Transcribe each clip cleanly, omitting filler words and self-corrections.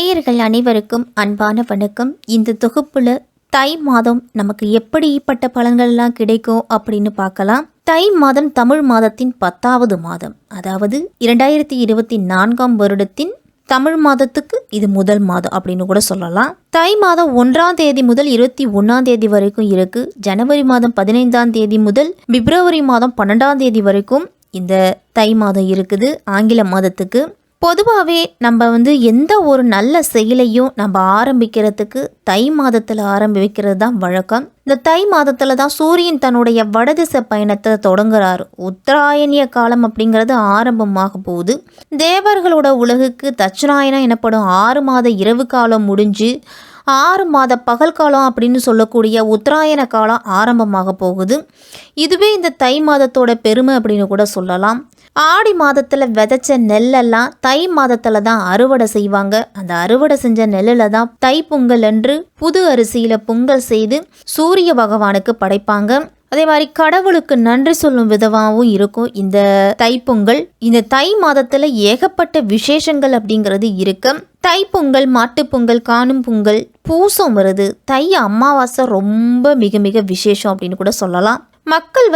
நேயர்கள் அனைவருக்கும் அன்பான வணக்கம். இந்த தொகுப்புல தை மாதம் நமக்கு எப்படிப்பட்ட பலன்கள்லாம் கிடைக்கும் அப்படின்னு பார்க்கலாம். தை மாதம் தமிழ் மாதத்தின் 10வது மாதம், அதாவது 2024ஆம் வருடத்தின் தமிழ் மாதத்துக்கு இது முதல் மாதம் அப்படின்னு கூட சொல்லலாம். தை மாதம் 1ஆம் தேதி முதல் 21ஆம் தேதி வரைக்கும் இருக்கு. ஜனவரி மாதம் 15ஆம் தேதி முதல் பிப்ரவரி மாதம் 12ஆம் தேதி வரைக்கும் இந்த தை மாதம் இருக்குது. ஆங்கில மாதத்துக்கு பொதுவாகவே நம்ம எந்த ஒரு நல்ல செயலையும் நம்ம ஆரம்பிக்கிறதுக்கு தை மாதத்தில் ஆரம்பிக்கிறது தான் வழக்கம். இந்த தை மாதத்தில் தான் சூரியன் தன்னுடைய வடதிசை பயணத்தை தொடங்குறாரு. உத்தராயணிய காலம் அப்படிங்கிறது ஆரம்பமாக போகுது. தேவர்களோட உலகுக்கு தட்சிணாயனம் எனப்படும் 6 மாத இரவு காலம் முடிஞ்சு 6 மாத பகல் காலம் அப்படின்னு சொல்லக்கூடிய உத்தராயண காலம் ஆரம்பமாக போகுது. இதுவே இந்த தை மாதத்தோட பெருமை அப்படின்னு கூட சொல்லலாம். ஆடி மாதத்தில் விதைச்ச நெல்லெல்லாம் தை மாதத்தில் தான் அறுவடை செய்வாங்க. அந்த அறுவடை செஞ்ச நெல்லில் தான் தை பொங்கல் அன்று புது அரிசியில் பொங்கல் செய்து சூரிய பகவானுக்கு படைப்பாங்க. அதே மாதிரி கடவுளுக்கு நன்றி சொல்லும் விதமாகவும் இருக்கும் இந்த தைப்பொங்கல். இந்த தை மாதத்தில் ஏகப்பட்ட விசேஷங்கள் அப்படிங்கிறது இருக்கு. தைப்பொங்கல், மாட்டுப்பொங்கல், காணும் பொங்கல், பூசம் வருது, தை அமாவாசை ரொம்ப மிக மிக விசேஷம் அப்படின்னு கூட சொல்லலாம். மக்கள்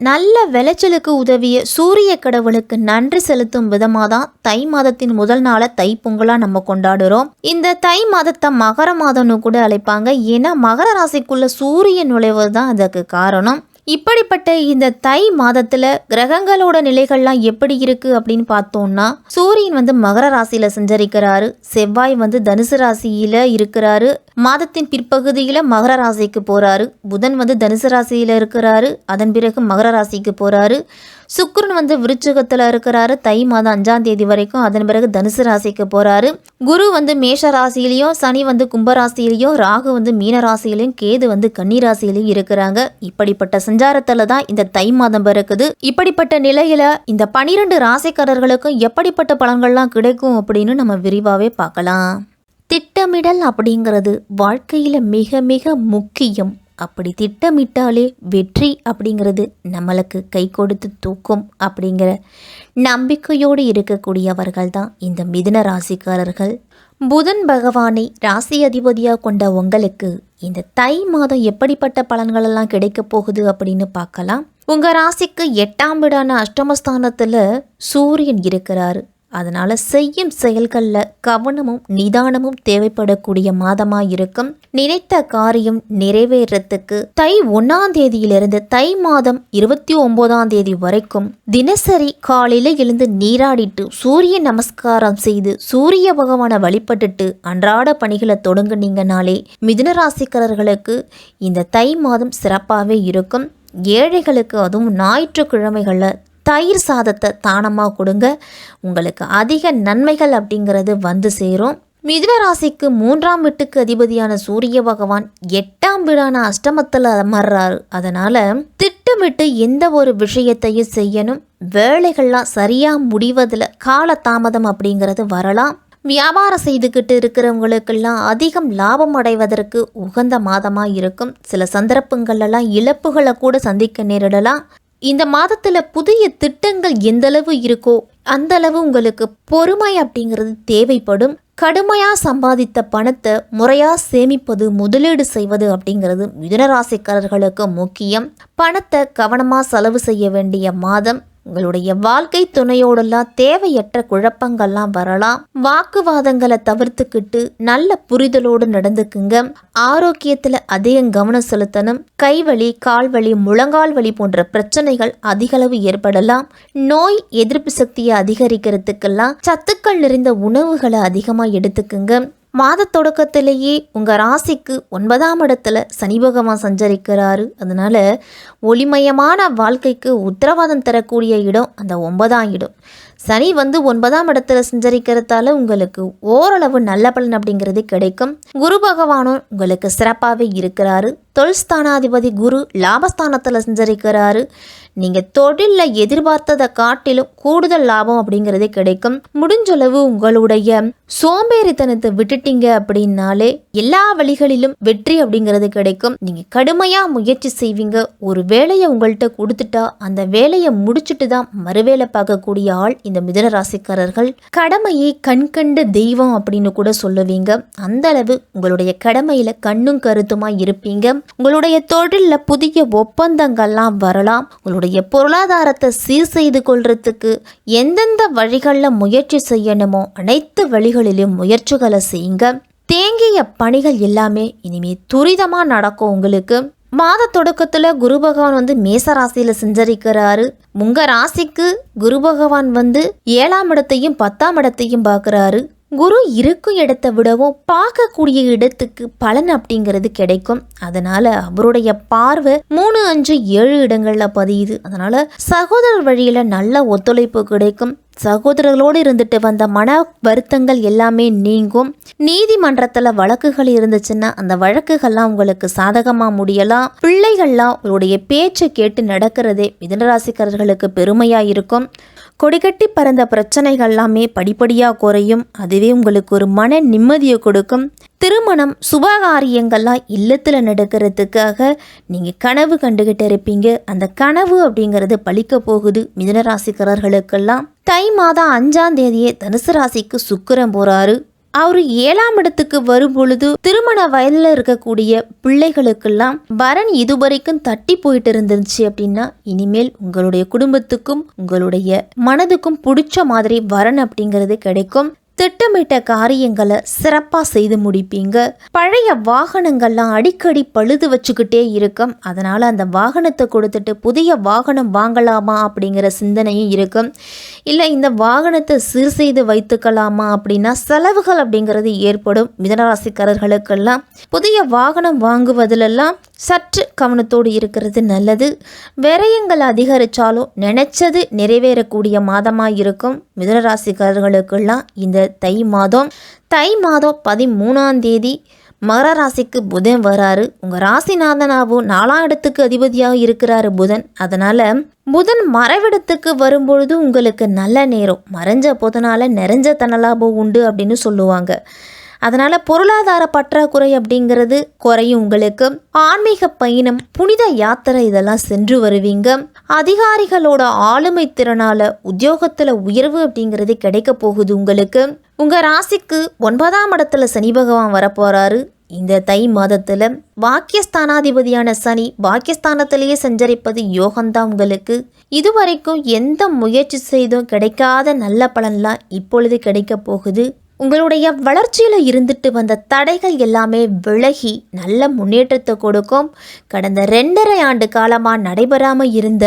நல்ல விளைச்சலுக்கு உதவிய சூரிய கடவுளுக்கு நன்றி செலுத்தும் விதமாக தான் தை மாதத்தின் முதல் நாளை தைப்பொங்கலாக நம்ம கொண்டாடுறோம். இந்த தை மாதத்தை மகர மாதம்னு கூட அழைப்பாங்க. ஏன்னா மகர ராசிக்குள்ள சூரியன் நுழைவது தான் அதுக்கு காரணம். இப்படிப்பட்ட இந்த தை மாதத்துல கிரகங்களோட நிலைகள்லாம் எப்படி இருக்கு அப்படின்னு பார்த்தோம்னா, சூரியன் மகர ராசியில சஞ்சரிக்கிறாரு, செவ்வாய் தனுசு ராசியில இருக்கிறாரு, மாதத்தின் பிற்பகுதியில மகர ராசிக்கு போறாரு, புதன் தனுசு ராசியில இருக்கிறாரு, அதன் பிறகு மகர ராசிக்கு போறாரு, சுக்கிரன் விருச்சிகத்துல இருக்கிறாரு தை மாதம் 5ஆம் தேதி வரைக்கும், அதன் பிறகு தனுசு ராசிக்கு போறாரு. குரு மேஷ ராசியிலையும், சனி கும்ப ராசியிலையும், ராகு மீன ராசியிலையும், கேது கன்னி ராசியிலையும் இருக்கிறாங்க. இப்படிப்பட்ட சஞ்சாரத்துல தான் இந்த தை மாதம் பிறக்குது. இப்படிப்பட்ட நிலையில இந்த 12 ராசிக்காரர்களுக்கும் எப்படிப்பட்ட பலன்கள்லாம் கிடைக்கும் அப்படின்னு நம்ம விரிவாவே பார்க்கலாம். திட்டமிடல் அப்படிங்கிறது வாழ்க்கையில மிக மிக முக்கியம். அப்படி திட்டமிட்டாலே வெற்றி அப்படிங்கிறது நம்மளுக்கு கை கொடுத்து தூக்கும் அப்படிங்கிற நம்பிக்கையோடு இருக்கக்கூடியவர்கள் தான் இந்த மிதுன ராசிக்காரர்கள். புதன் பகவானை ராசி அதிபதியாக கொண்ட உங்களுக்கு இந்த தை மாதம் எப்படிப்பட்ட பலன்களெல்லாம் கிடைக்க போகுது அப்படின்னு பார்க்கலாம். உங்கள் ராசிக்கு 8ஆம் வீடான அஷ்டமஸ்தானத்தில் சூரியன் இருக்கிறாரு. அதனால செய்யும் செயல்களில் கவனமும் நிதானமும் தேவைப்படக்கூடிய மாதமாக இருக்கும். நினைத்த காரியம் நிறைவேறத்துக்கு தை 1ஆம் தேதியிலிருந்து தை மாதம் 29ஆம் தேதி வரைக்கும் தினசரி காலையில எழுந்து நீராடிட்டு சூரிய நமஸ்காரம் செய்து சூரிய பகவானை வழிபட்டுட்டு அன்றாட பணிகளை தொடங்குனீங்கனாலே மிதுன ராசிக்காரர்களுக்கு இந்த தை மாதம் சிறப்பாகவே இருக்கும். ஏழைகளுக்கு அதுவும் ஞாயிற்றுக்கிழமைகளில் தயிர் சாதத்தை தானமாக கொடுங்க. உங்களுக்கு அதிக நன்மைகள் அப்படிங்கிறது சேரும். மிதுன ராசிக்கு 3ஆம் வீட்டுக்கு அதிபதியான சூரிய பகவான் 8ஆம் வீடான அஷ்டமத்தில் அமர்றாரு. அதனால திட்டமிட்டு எந்த ஒரு விஷயத்தையும் செய்யணும். வேலைகள்லாம் சரியா முடிவதில் கால தாமதம் அப்படிங்கிறது வரலாம். வியாபாரம் செய்துக்கிட்டு இருக்கிறவங்களுக்கெல்லாம் அதிகம் லாபம் அடைவதற்கு உகந்த மாதமாக இருக்கும். சில சந்தர்ப்பங்கள்லாம் இழப்புகளை கூட சந்திக்க நேரிடலாம். இந்த மாதத்துல புதிய திட்டங்கள் எந்த அளவு இருக்கோ அந்த அளவு உங்களுக்கு பொறுமை அப்படிங்கிறது தேவைப்படும். கடுமையா சம்பாதித்த பணத்தை முறையா சேமிப்பது, முதலீடு செய்வது அப்படிங்கிறது மிதுன ராசிக்காரர்களுக்கு முக்கியம். பணத்தை கவனமா செலவு செய்ய வேண்டிய மாதம். உங்களுடைய வாழ்க்கை துணையோடெல்லாம் தேவையற்ற குழப்பங்கள்லாம் வரலாம். வாக்குவாதங்களை தவிர்த்துக்கிட்டு நல்ல புரிதலோடு நடந்துக்குங்க. ஆரோக்கியத்துல அதிகம் கவனம் செலுத்தணும். கைவலி, கால்வலி, முழங்கால் வலி போன்ற பிரச்சனைகள் அதிகளவு ஏற்படலாம். நோய் எதிர்ப்பு சக்தியை அதிகரிக்கிறதுக்கெல்லாம் சத்துக்கள் நிறைந்த உணவுகளை அதிகமா எடுத்துக்குங்க. மாத தொடக்கத்திலேயே உங்கள் ராசிக்கு 9ஆம் இடத்துல சனி பகவான் சஞ்சரிக்கிறாரு. அதனால ஒளிமயமான வாழ்க்கைக்கு உத்தரவாதம் தரக்கூடிய இடம் அந்த 9ஆம் இடம். சனி 9ஆம் இடத்துல சஞ்சரிக்கிறதால உங்களுக்கு ஓரளவு நல்ல பலன் அப்படிங்கிறது கிடைக்கும். குரு பகவானும் உங்களுக்கு சிறப்பாகவே இருக்கிறாரு. தொழில்ஸ்தானாதிபதி குரு லாபஸ்தானத்தில் சஞ்சரிக்கிறாரு. நீங்கள் தொழிலில் எதிர்பார்த்ததை காட்டிலும் கூடுதல் லாபம் அப்படிங்கிறதே கிடைக்கும். முடிஞ்சளவு உங்களுடைய சோம்பேறித்தனத்தை விட்டுட்டீங்க அப்படின்னாலே எல்லா வழிகளிலும் வெற்றி அப்படிங்கிறது கிடைக்கும். நீங்கள் கடுமையாக முயற்சி செய்வீங்க. ஒரு வேலையை உங்கள்கிட்ட கொடுத்துட்டா அந்த வேலையை முடிச்சுட்டு தான் மறுவேளை பார்க்கக்கூடிய ஆள் இந்த மிதுன ராசிக்காரர்கள் கடமையை கண்கண்ட தெய்வம் அப்படின்னு கூட சொல்லுவீங்க. அந்த அளவு உங்களுடைய கடமையில கண்ணும் கருத்துமா இருப்பீங்க. உங்களுடைய தொழில புதிய ஒப்பந்தங்கள்லாம் வரலாம். உங்களுடைய பொருளாதாரத்தை சீர் செய்து கொள்றதுக்கு எந்தெந்த வழிகளில் முயற்சி செய்யணுமோ அனைத்து வழிகளிலும் முயற்சிகளை செய்யுங்க. தேங்கிய பணிகள் எல்லாமே இனிமே துரிதமா நடக்கும். உங்களுக்கு மாத தொடக்கத்தில் குரு பகவான் மேச ராசியில் சஞ்சரிக்கிறாரு. உங்க ராசிக்கு குரு பகவான் 7ஆம் இடத்தையும் 10ஆம் இடத்தையும் பார்க்குறாரு. குரு இருக்கும் இடத்தை விடவும் பார்க்கக்கூடிய இடத்துக்கு பலன் அப்படிங்கிறது கிடைக்கும். அதனால அவருடைய பார்வை 3, 5, 7 இடங்கள்ல பதியுது. அதனால சகோதரர் வழியில நல்ல ஒத்துழைப்பு கிடைக்கும். சகோதரர்களோடு இருந்துட்டு வந்த மன வருத்தங்கள் எல்லாமே நீங்கும். நீதிமன்றத்தில் வழக்குகள் இருந்துச்சுன்னா அந்த வழக்குகள்லாம் உங்களுக்கு சாதகமாக முடியலாம். பிள்ளைகள்லாம் உங்களுடைய பேச்சை கேட்டு நடக்கிறதே மிதுனராசிக்காரர்களுக்கு பெருமையாக இருக்கும். கொடிகட்டி பறந்த பிரச்சனைகள் எல்லாமே படிப்படியாக குறையும். அதுவே உங்களுக்கு ஒரு மன நிம்மதியை கொடுக்கும். திருமணம் சுபகாரியங்கள்லாம் இல்லத்தில் நடக்கிறதுக்காக நீங்கள் கனவு கண்டுகிட்டு இருப்பீங்க. அந்த கனவு அப்படிங்கிறது பலிக்க போகுது. மிதுன ராசிக்காரர்களுக்கெல்லாம் தை மாதம் 5ஆம் தேதியே தனுசு ராசிக்கு சுக்கிரன் போறாரு. அவர் 7ஆம் இடத்துக்கு வரும் பொழுது திருமண வயதில் இருக்கக்கூடிய பிள்ளைகளுக்கெல்லாம் வரன் இதுவரைக்கும் தட்டி போயிட்டு இருந்துச்சு அப்படின்னா இனிமேல் உங்களுடைய குடும்பத்துக்கும் உங்களுடைய மனதுக்கும் பிடிச்ச மாதிரி வரன் அப்படிங்கிறது கிடைக்கும். திட்டமிட்ட காரியங்களை சிறப்பாக செய்து முடிப்பீங்க. பழைய வாகனங்கள்லாம் அடிக்கடி பழுது வச்சுக்கிட்டே இருக்கும். அதனால் அந்த வாகனத்தை கொடுத்துட்டு புதிய வாகனம் வாங்கலாமா அப்படிங்கிற சிந்தனையும் இருக்கும். இல்லை இந்த வாகனத்தை சீர் செய்து வைத்துக்கலாமா அப்படின்னா செலவுகள் அப்படிங்கிறது ஏற்படும். மிதுனராசிக்காரர்களுக்கெல்லாம் புதிய வாகனம் வாங்குவதிலெல்லாம் சற்று கவனத்தோடு இருக்கிறது நல்லது. விரயங்கள் அதிகரித்தாலும் நினைச்சது நிறைவேறக்கூடிய மாதமாக இருக்கும். மிதுனராசிக்காரர்களுக்கெல்லாம் இந்த தை மாதம் 13ஆம் தேதி மகர ராசிக்கு புதன் வராரு. உங்கள் ராசிநாதனாவும் 4ஆம் இடத்துக்கு அதிபதியாக இருக்கிறாரு புதன். அதனால் புதன் மறைவிடத்துக்கு வரும்பொழுது உங்களுக்கு நல்ல நேரம். மறைஞ்ச புதனால் நிறைஞ்ச தனலாபம் உண்டு அப்படின்னு சொல்லுவாங்க. அதனால் பொருளாதார பற்றாக்குறை அப்படிங்கிறது குறையும். உங்களுக்கு ஆன்மீக பயணம், புனித யாத்திரை இதெல்லாம் சென்று வருவீங்க. அதிகாரிகளோட ஆளுமை திறனால உத்தியோகத்தில் உயர்வு அப்படிங்கிறது கிடைக்க போகுது உங்களுக்கு. உங்கள் ராசிக்கு 9ஆம் இடத்துல சனி பகவான் வரப்போறாரு. இந்த தை மாதத்தில் பாக்கியஸ்தானாதிபதியான சனி பாக்கியஸ்தானத்திலேயே சஞ்சரிப்பது யோகம்தான் உங்களுக்கு. இதுவரைக்கும் எந்த முயற்சி செய்தும் கிடைக்காத நல்ல பலன்லாம் இப்பொழுது கிடைக்க போகுது. உங்களுடைய வளர்ச்சியில் இருந்துட்டு வந்த தடைகள் எல்லாமே விலகி நல்ல முன்னேற்றத்தை கொடுக்கும். கடந்த 2.5 ஆண்டு காலமாக நடைபெறாமல் இருந்த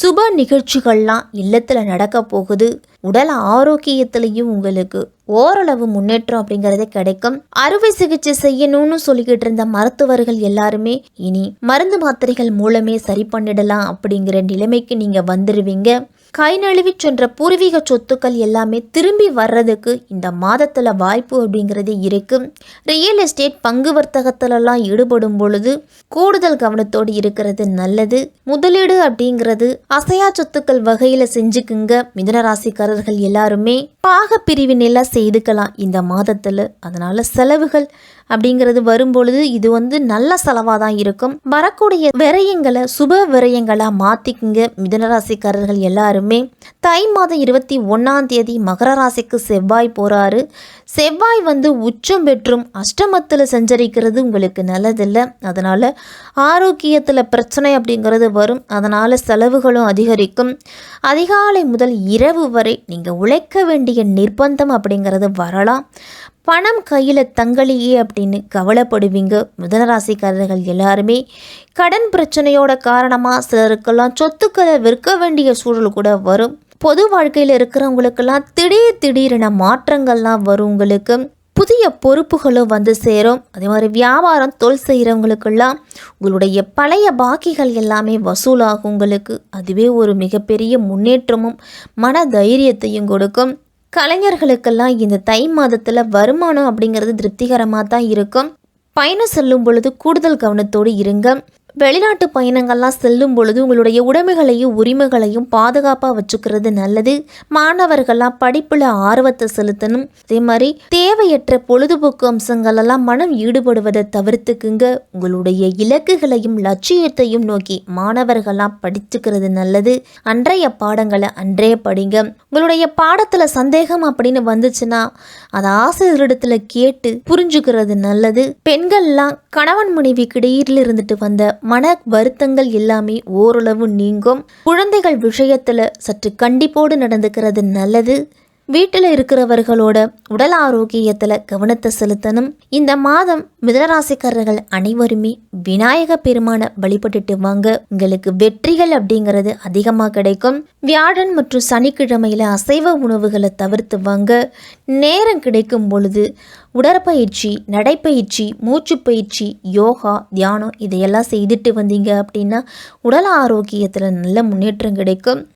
சுப நிகழ்ச்சிகள்லாம் இல்லத்தில் நடக்க போகுது. உடல் ஆரோக்கியத்திலையும் உங்களுக்கு ஓரளவு முன்னேற்றம் அப்படிங்கிறது கிடைக்கும். அறுவை சிகிச்சை செய்யணும்னு சொல்லிக்கிட்டு இருந்த மருத்துவர்கள் எல்லாருமே இனி மருந்து மாத்திரைகள் மூலமே சரி பண்ணிடலாம் அப்படிங்கிற நிலைமைக்கு நீங்கள் வந்துடுவீங்க. கை நழுவி சென்ற பூர்வீக சொத்துக்கள் எல்லாமே திரும்பி வர்றதுக்கு இந்த மாதத்தில் வாய்ப்பு அப்படிங்கிறது இருக்கு. ரியல் எஸ்டேட் பங்கு வர்த்தகத்திலலாம் ஈடுபடும் பொழுது கூடுதல் கவனத்தோடு இருக்கிறது நல்லது. முதலீடு அப்படிங்கிறது அசையா சொத்துக்கள் வகையில் செஞ்சுக்குங்க. மிதுன ராசிக்காரர்கள் எல்லாருமே பாக பிரிவினைலாம் செய்துக்கலாம் இந்த மாதத்தில். அதனால செலவுகள் அப்படிங்கிறது வரும்பொழுது இது நல்ல செலவாக தான் இருக்கும். வரக்கூடிய விரயங்களை சுப விரயங்களாக மாற்றிக்குங்க. மிதுனராசிக்காரர்கள் எல்லாருமே தை மாதம் 21ஆம் தேதி மகர ராசிக்கு செவ்வாய் போகிறாரு. செவ்வாய் உச்சம் பெற்றும் அஷ்டமத்தில் சஞ்சரிக்கிறது உங்களுக்கு நல்லதில்லை. அதனால் ஆரோக்கியத்தில் பிரச்சனை அப்படிங்கிறது வரும். அதனால் செலவுகளும் அதிகரிக்கும். அதிகாலை முதல் இரவு வரை நீங்கள் உழைக்க வேண்டிய நிர்பந்தம் அப்படிங்கிறது வரலாம். பணம் கையில் தங்களையே அப்படின்னு கவலைப்படுவீங்க. மிதுனராசிக்காரர்கள் எல்லாருமே கடன் பிரச்சனையோட காரணமாக சிலருக்கெல்லாம் சொத்துக்களை விற்க வேண்டிய சூழல் கூட வரும். பொது வாழ்க்கையில் இருக்கிறவங்களுக்கெல்லாம் திடீரென மாற்றங்கள்லாம் வரும். உங்களுக்கு புதிய பொறுப்புகளும் சேரும். அதே மாதிரி வியாபாரம் தொழில் செய்கிறவங்களுக்கெல்லாம் உங்களுடைய பழைய பாக்கிகள் எல்லாமே வசூலாகும் உங்களுக்கு. அதுவே ஒரு மிகப்பெரிய முன்னேற்றமும் மன தைரியத்தையும் கொடுக்கும். கலைஞர்களுக்கெல்லாம் இந்த தை மாதத்தில் வருமானம் அப்படிங்கிறது திருப்திகரமாக தான் இருக்கும். பயணம் செல்லும் பொழுது கூடுதல் கவனத்தோடு இருங்க. வெளிநாட்டு பயணங்கள்லாம் செல்லும் பொழுது உங்களுடைய உடைமைகளையும் உரிமைகளையும் பாதுகாப்பாக வச்சுக்கிறது நல்லது. மாணவர்கள்லாம் படிப்பில் ஆர்வத்தை செலுத்தணும். அதே மாதிரி தேவையற்ற பொழுதுபோக்கு அம்சங்களெல்லாம் மனம் ஈடுபடுவதை தவிர்த்துக்குங்க. உங்களுடைய இலக்குகளையும் லட்சியத்தையும் நோக்கி மாணவர்கள்லாம் படிச்சுக்கிறது நல்லது. அன்றைய பாடங்களை அன்றே படிங்க. உங்களுடைய பாடத்தில் சந்தேகம் அப்படின்னு வந்துச்சுன்னா அதை ஆசிரியரிடத்துல கேட்டு புரிஞ்சுக்கிறது நல்லது. பெண்கள்லாம் கணவன் மனைவிக்கு இடையில் இருந்துட்டு வந்த மன வருத்தங்கள் எல்லாமே ஓரளவு நீங்கும். குழந்தைகள் விஷயத்துல சற்று கண்டிப்போடு நடந்துக்கிறது நல்லது. வீட்டில் இருக்கிறவர்களோட உடல் ஆரோக்கியத்தில் கவனத்தை செலுத்தணும். இந்த மாதம் மிதுனராசிக்காரர்கள் அனைவருமே விநாயக பெருமான வழிபட்டுட்டு வாங்க. உங்களுக்கு வெற்றிகள் அப்படிங்கிறது அதிகமாக கிடைக்கும். வியாழன் மற்றும் சனிக்கிழமையில் அசைவ உணவுகளை தவிர்த்து வாங்க. நேரம் கிடைக்கும் பொழுது உடற்பயிற்சி, நடைப்பயிற்சி, மூச்சு பயிற்சி, யோகா, தியானம் இதையெல்லாம் செய்துட்டு வந்தீங்க அப்படின்னா உடல் ஆரோக்கியத்தில் நல்ல முன்னேற்றம் கிடைக்கும்.